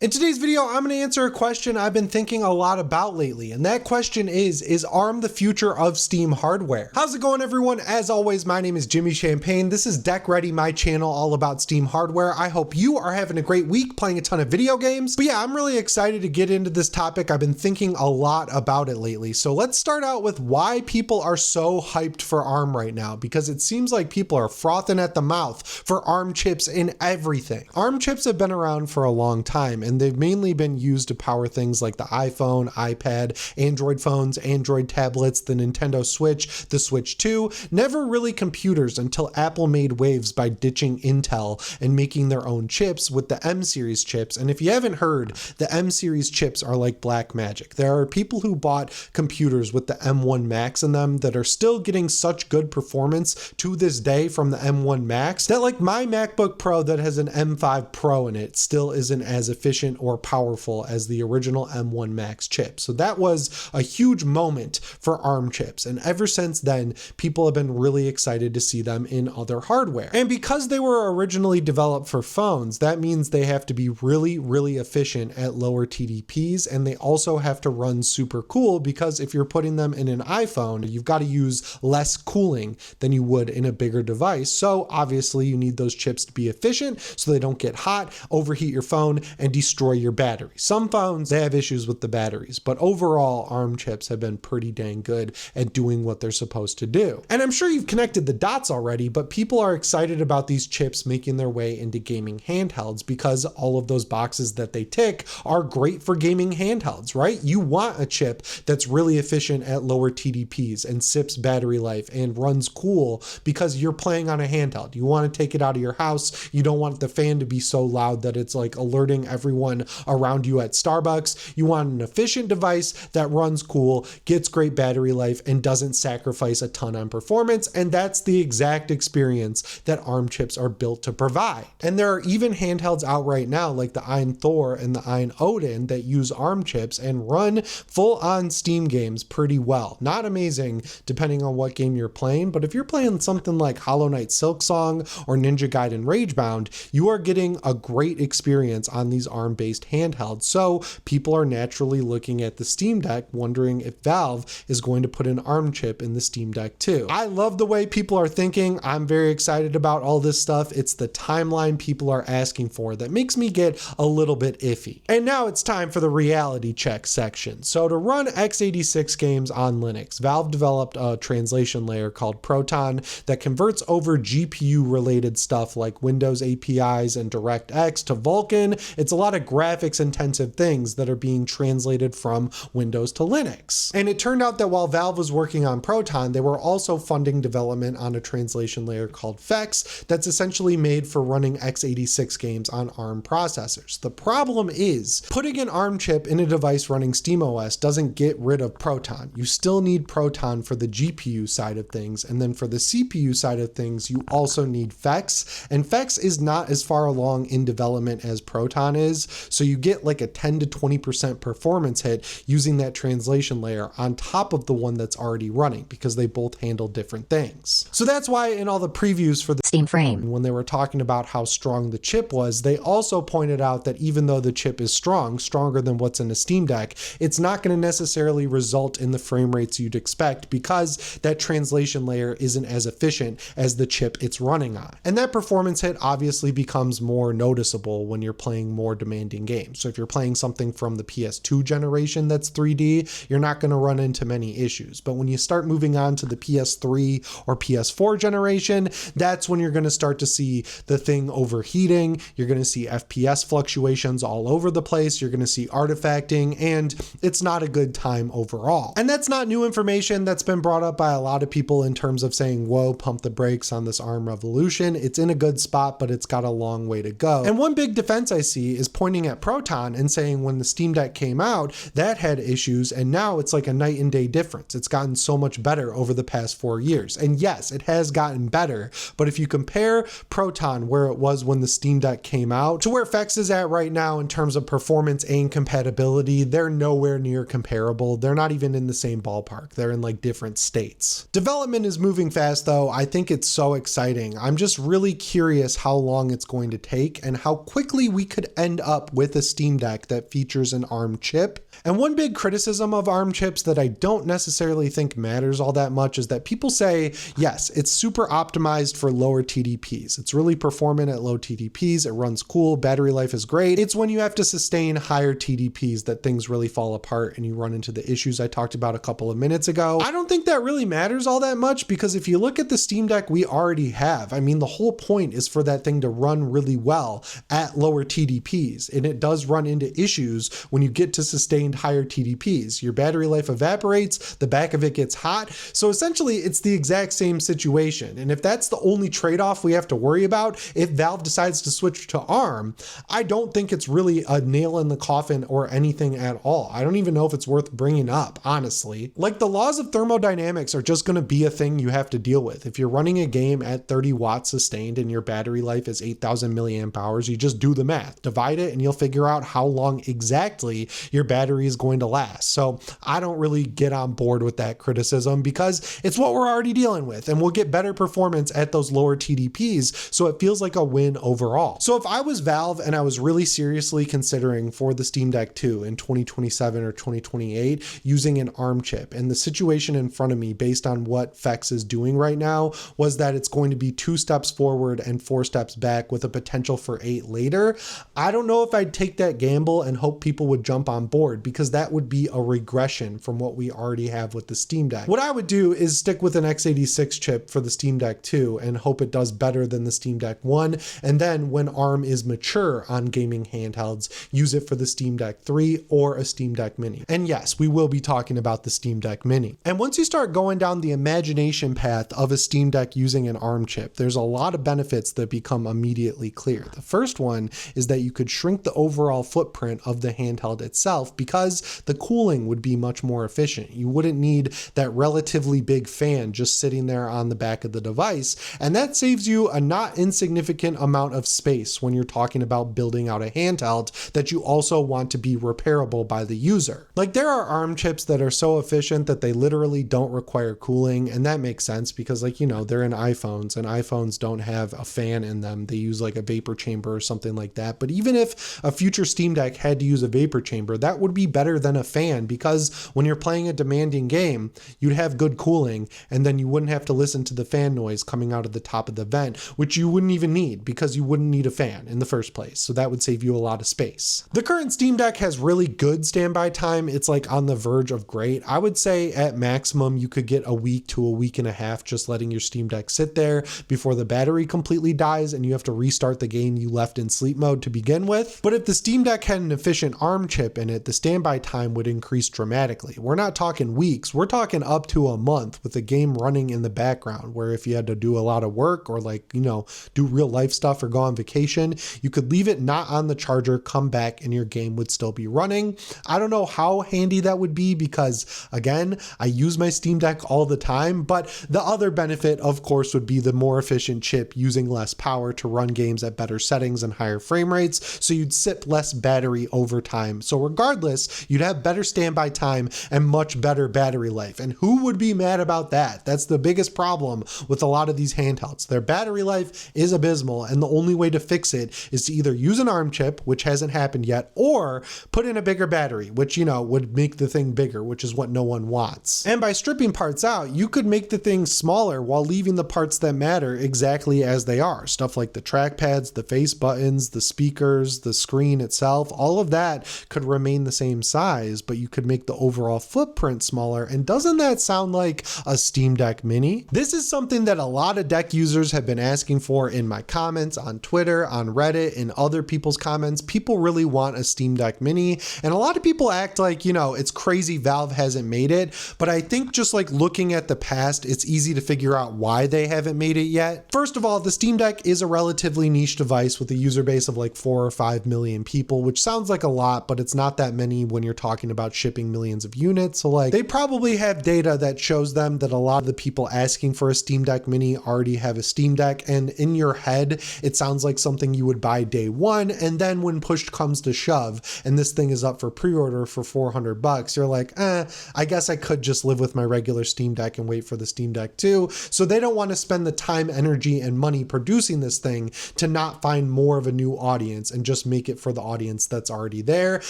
In today's video, I'm going to answer a question I've been thinking a lot about lately, and that question is ARM the future of Steam hardware? How's it going, everyone? As always, my name is Jimmy Champagne. This is Deck Ready, my channel all about Steam hardware. I hope you are having a great week playing a ton of video games. But yeah, I'm really excited to get into this topic. I've been thinking a lot about it lately. So let's start out with why people are so hyped for ARM right now, because it seems like people are frothing at the mouth for ARM chips in everything. ARM chips have been around for a long time, and they've mainly been used to power things like the iPhone, iPad, Android phones, Android tablets, the Nintendo Switch, the Switch 2, never really computers until Apple made waves by ditching Intel and making their own chips with the M series chips. And if you haven't heard, the M series chips are like black magic. There are people who bought computers with the M1 Max in them that are still getting such good performance to this day from the M1 Max that, like, my MacBook Pro that has an M5 Pro in it still isn't as efficient or powerful as the original M1 Max chip. So that was a huge moment for ARM chips, and ever since then people have been really excited to see them in other hardware. And because they were originally developed for phones, that means they have to be really efficient at lower TDPs, and they also have to run super cool, because if you're putting them in an iPhone, you've got to use less cooling than you would in a bigger device. So obviously you need those chips to be efficient so they don't get hot, overheat your phone, and destroy your battery. Some phones, they have issues with the batteries, but overall ARM chips have been pretty dang good at doing what they're supposed to do. And I'm sure you've connected the dots already, but people are excited about these chips making their way into gaming handhelds because all of those boxes that they tick are great for gaming handhelds, right? You want a chip that's really efficient at lower TDPs and sips battery life and runs cool because you're playing on a handheld. You want to take it out of your house. You don't want the fan to be so loud that it's like alerting everyone around you at Starbucks. You want an efficient device that runs cool, gets great battery life, and doesn't sacrifice a ton on performance. And that's the exact experience that ARM chips are built to provide. And there are even handhelds out right now like the Ein Thor and the Ein Odin that use ARM chips and run full-on Steam games pretty well. Not amazing depending on what game you're playing, but if you're playing something like Hollow Knight Silksong or Ninja Gaiden Ragebound, you are getting a great experience on these ARM-based handhelds. So people are naturally looking at the Steam Deck wondering if Valve is going to put an ARM chip in the Steam Deck too. I love the way people are thinking. I'm very excited about all this stuff. It's the timeline people are asking for that makes me get a little bit iffy. And now it's time for the reality check section. So to run x86 games on Linux, Valve developed a translation layer called Proton that converts over GPU related stuff like Windows APIs and DirectX to Vulkan. It's a lot of graphics intensive things that are being translated from Windows to Linux. And it turned out that while Valve was working on Proton, they were also funding development on a translation layer called Fex that's essentially made for running x86 games on ARM processors. The problem is putting an ARM chip in a device running SteamOS doesn't get rid of Proton. You still need Proton for the GPU side of things, and then for the CPU side of things, you also need Fex, and Fex is not as far along in development as Proton is, so you get like a 10 to 20% performance hit using that translation layer on top of the one that's already running, because they both handle different things. So that's why in all the previews for the Steam Frame, when they were talking about how strong the chip was, they also pointed out that even though the chip is strong, stronger than what's in a Steam Deck, it's not going to necessarily result in the frame rates you'd expect because that translation layer isn't as efficient as the chip it's running on. And that performance hit obviously becomes more noticeable when you're playing more demanding games. So if you're playing something from the PS2 generation that's 3D, you're not going to run into many issues. But when you start moving on to the PS3 or PS4 generation, that's when you're going to start to see the thing overheating. You're going to see FPS fluctuations all over the place. You're going to see artifacting, and it's not a good time overall. And that's not new information. That's been brought up by a lot of people in terms of saying, whoa, pump the brakes on this ARM revolution. It's in a good spot, but it's got a long way to go. And one big defense I see is pointing at Proton and saying when the Steam Deck came out, that had issues, and now it's like a night and day difference. It's gotten so much better over the past 4 years. And yes, it has gotten better, but if you compare Proton where it was when the Steam Deck came out to where Fex is at right now in terms of performance and compatibility, they're nowhere near comparable. They're not even in the same ballpark. They're in like different states. Development is moving fast though. I think it's so exciting. I'm just really curious how long it's going to take and how quickly we could end up with a Steam Deck that features an ARM chip. And one big criticism of ARM chips that I don't necessarily think matters all that much is that people say, yes, it's super optimized for lower TDPs. It's really performant at low TDPs. It runs cool. Battery life is great. It's when you have to sustain higher TDPs that things really fall apart and you run into the issues I talked about a couple of minutes ago. I don't think that really matters all that much, because if you look at the Steam Deck we already have, I mean, the whole point is for that thing to run really well at lower TDPs. And it does run into issues when you get to sustained higher TDPs. Your battery life evaporates, the back of it gets hot. So essentially it's the exact same situation. And if that's the only trade-off we have to worry about, if Valve decides to switch to ARM, I don't think it's really a nail in the coffin or anything at all. I don't even know if it's worth bringing up, honestly. Like, the laws of thermodynamics are just going to be a thing you have to deal with. If you're running a game at 30 watts sustained and your battery life is 8,000 milliamp hours, you just do the math, divide it, and you'll figure out how long exactly your battery is going to last. So I don't really get on board with that criticism, because it's what we're already dealing with, and we'll get better performance at those lower TDPs. So it feels like a win overall. So if I was Valve and I was really seriously considering for the Steam Deck 2 in 2027 or 2028 using an ARM chip, and the situation in front of me based on what Fex is doing right now was that it's going to be 2 steps forward and 4 steps back with a potential for 8 later, I don't know if I'd take that gamble and hope people would jump on board, because that would be a regression from what we already have with the Steam Deck. What I would do is stick with an x86 chip for the Steam Deck 2 and hope it does better than the Steam Deck 1, and then when ARM is mature on gaming handhelds, use it for the Steam Deck 3 or a Steam Deck Mini. And yes, we will be talking about the Steam Deck Mini. And once you start going down the imagination path of a Steam Deck using an ARM chip, there's a lot of benefits that become immediately clear. The first one is that you could shrink the overall footprint of the handheld itself, because the cooling would be much more efficient. You wouldn't need that relatively big fan just sitting there on the back of the device, and that saves you a not insignificant amount of space when you're talking about building out a handheld that you also want to be repairable by the user. Like, there are ARM chips that are so efficient that they literally don't require cooling, and that makes sense because, like, you know, they're in iPhones, and iPhones don't have a fan in them. They use like a vapor chamber or something like that. But even if a future Steam Deck had to use a vapor chamber, that would be better than a fan, because when you're playing a demanding game, you'd have good cooling, and then you wouldn't have to listen to the fan noise coming out of the top of the vent, which you wouldn't even need because you wouldn't need a fan in the first place. So that would save you a lot of space. The current Steam Deck has really good standby time. It's like on the verge of great. I would say at maximum you could get a week to a week and a half just letting your Steam Deck sit there before the battery completely dies and you have to restart the game you left in sleep mode to begin with. But if the Steam Deck had an efficient ARM chip in it, the standby time would increase dramatically. We're not talking weeks, we're talking up to a month with the game running in the background, where if you had to do a lot of work or, like, you know, do real life stuff or go on vacation, you could leave it not on the charger, come back, and your game would still be running. I don't know how handy that would be because, again, I use my Steam Deck all the time, but the other benefit, of course, would be the more efficient chip using less power to run games at better settings and higher frame rates, so you'd sip less battery over time. So regardless, you'd have better standby time and much better battery life. And who would be mad about that? That's the biggest problem with a lot of these handhelds. Their battery life is abysmal, and the only way to fix it is to either use an ARM chip, which hasn't happened yet, or put in a bigger battery, which, you know, would make the thing bigger, which is what no one wants. And by stripping parts out, you could make the thing smaller while leaving the parts that matter exactly as they are. Stuff like the trackpads, the face buttons, the speakers, the screen itself, all of that could remain the same size, but you could make the overall footprint smaller. And doesn't that sound like a Steam Deck Mini? This is something that a lot of Deck users have been asking for in my comments on Twitter, on Reddit, in other people's comments. People really want a Steam Deck Mini, and a lot of people act like, you know, it's crazy Valve hasn't made it, but I think just like looking at the past, it's easy to figure out why they haven't made it yet. First of all, the Steam Deck is a relatively niche device with a user base of like 4 or 5 million people, which sounds like a lot, but it's not that many when you're talking about shipping millions of units. So like, they probably have data that shows them that a lot of the people asking for a Steam Deck Mini already have a Steam Deck, and in your head, it sounds like something you would buy day one, and then when push comes to shove, and this thing is up for pre-order for $400, you're like, I guess I could just live with my regular Steam Deck and wait for the Steam Deck 2. So they don't want to spend the time, energy, and money producing this thing to not find more of a new audience and just just make it for the audience that's already there.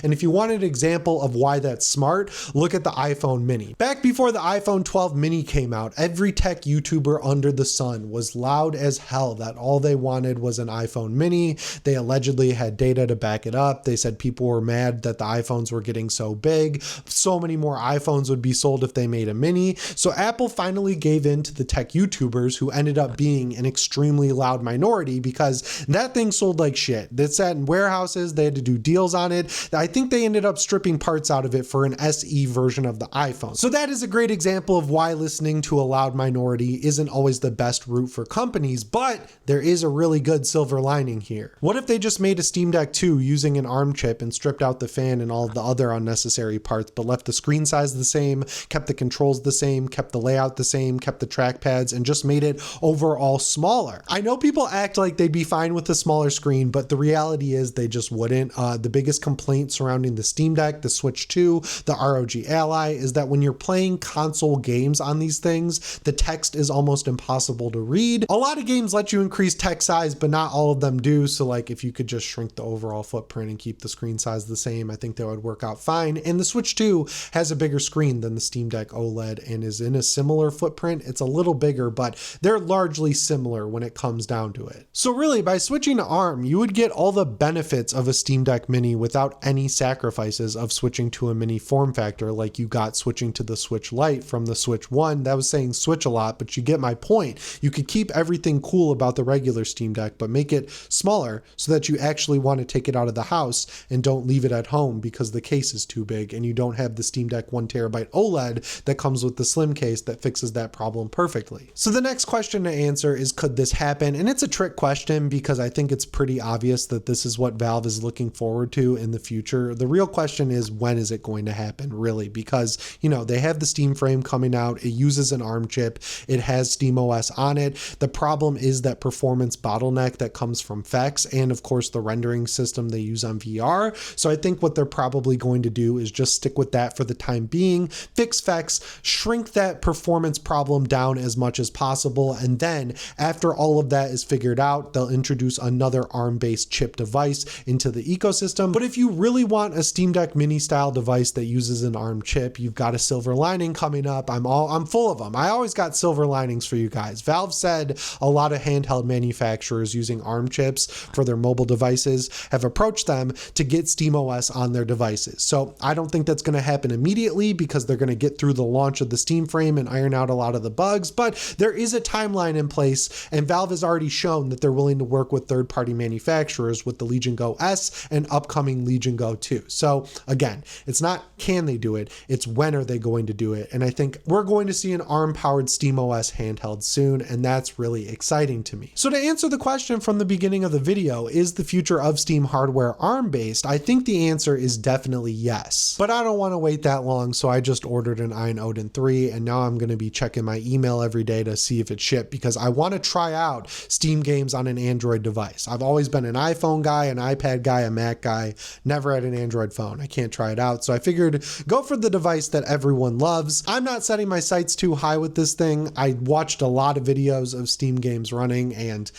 And if you want an example of why that's smart, look at the iPhone mini. Back before the iPhone 12 mini came out, every tech YouTuber under the sun was loud as hell that all they wanted was an iPhone mini. They allegedly had data to back it up. They said people were mad that the iPhones were getting so big. So many more iPhones would be sold if they made a mini. So Apple finally gave in to the tech YouTubers, who ended up being an extremely loud minority because that thing sold like shit. It sat in warehouses. They had to do deals on it. I think they ended up stripping parts out of it for an SE version of the iPhone. So that is a great example of why listening to a loud minority isn't always the best route for companies, but there is a really good silver lining here. What if they just made a Steam Deck 2 using an ARM chip and stripped out the fan and all of the other unnecessary parts, but left the screen size the same, kept the controls the same, kept the layout the same, kept the trackpads, and just made it overall smaller? I know people act like they'd be fine with the smaller screen, but the reality is they just wouldn't. The biggest complaint surrounding the Steam Deck, the Switch 2, the ROG Ally is that when you're playing console games on these things, the text is almost impossible to read. A lot of games let you increase text size, but not all of them do. So like if you could just shrink the overall footprint and keep the screen size the same, I think that would work out fine. And the Switch 2 has a bigger screen than the Steam Deck OLED and is in a similar footprint. It's a little bigger, but they're largely similar when it comes down to it. So really, by switching to ARM, you would get all the benefits of a Steam Deck Mini without any sacrifices of switching to a mini form factor like you got switching to the Switch Lite from the Switch 1. That was saying switch a lot, but you get my point. You could keep everything cool about the regular Steam Deck, but make it smaller so that you actually want to take it out of the house and don't leave it at home because the case is too big and you don't have the Steam Deck 1TB OLED that comes with the slim case that fixes that problem perfectly. So the next question to answer is, could this happen? And it's a trick question because I think it's pretty obvious that this is what Valve is looking forward to in the future. The real question is, when is it going to happen, really? Because, you know, they have the Steam Frame coming out. It uses an ARM chip. It has SteamOS on it. The problem is that performance bottleneck that comes from FEX and, of course, the rendering system they use on VR. So I think what they're probably going to do is just stick with that for the time being, fix FEX, shrink that performance problem down as much as possible, and then after all of that is figured out, they'll introduce another ARM-based chip device into the ecosystem. But if you really want a Steam Deck Mini style device that uses an ARM chip, you've got a silver lining coming up. I'm full of them. I always got silver linings for you guys. Valve said a lot of handheld manufacturers using ARM chips for their mobile devices have approached them to get SteamOS on their devices. So I don't think that's going to happen immediately because they're going to get through the launch of the Steam Frame and iron out a lot of the bugs, but there is a timeline in place, and Valve has already shown that they're willing to work with third-party manufacturers with the Legion Go S and upcoming Legion Go 2. So again, it's not can they do it, it's when are they going to do it. And I think we're going to see an ARM-powered SteamOS handheld soon, and that's really exciting to me. So to answer the question from the beginning of the video, is the future of Steam hardware ARM-based? I think the answer is definitely yes. But I don't want to wait that long, so I just ordered an Iron Odin 3, and now I'm going to be checking my email every day to see if it shipped because I want to try out Steam games on an Android device. I've always been an iPhone guy, an iPad guy, a Mac guy, never had an Android phone. I can't try it out, so I figured go for the device that everyone loves. I'm not setting my sights too high with this thing. I watched a lot of videos of Steam games running, and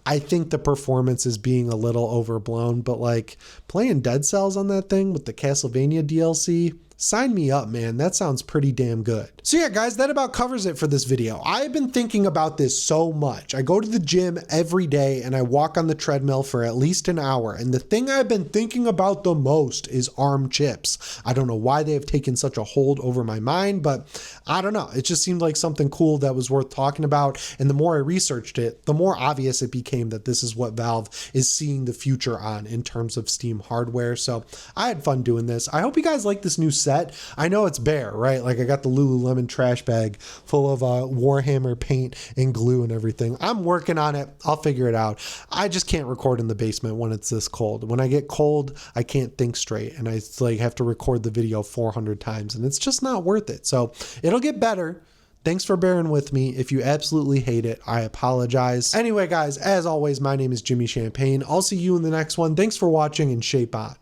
I think the performance is being a little overblown, but like playing Dead Cells on that thing with the Castlevania DLC, sign me up, man. That sounds pretty damn good. So yeah, guys, that about covers it for this video. I've been thinking about this so much. I go to the gym every day and I walk on the treadmill for at least an hour. And the thing I've been thinking about the most is ARM chips. I don't know why they have taken such a hold over my mind, but I don't know. It just seemed like something cool that was worth talking about. And the more I researched it, the more obvious it became that this is what Valve is seeing the future on in terms of Steam hardware. So I had fun doing this. I hope you guys like this new set. I know it's bare, right? Like I got the Lululemon trash bag full of Warhammer paint and glue and everything. I'm working on it. I'll figure it out. I just can't record in the basement when it's this cold. When I get cold, I can't think straight and I like have to record the video 400 times and it's just not worth it. So it'll get better. Thanks for bearing with me. If you absolutely hate it, I apologize. Anyway, guys, as always, my name is Jimmy Champagne. I'll see you in the next one. Thanks for watching and shape on.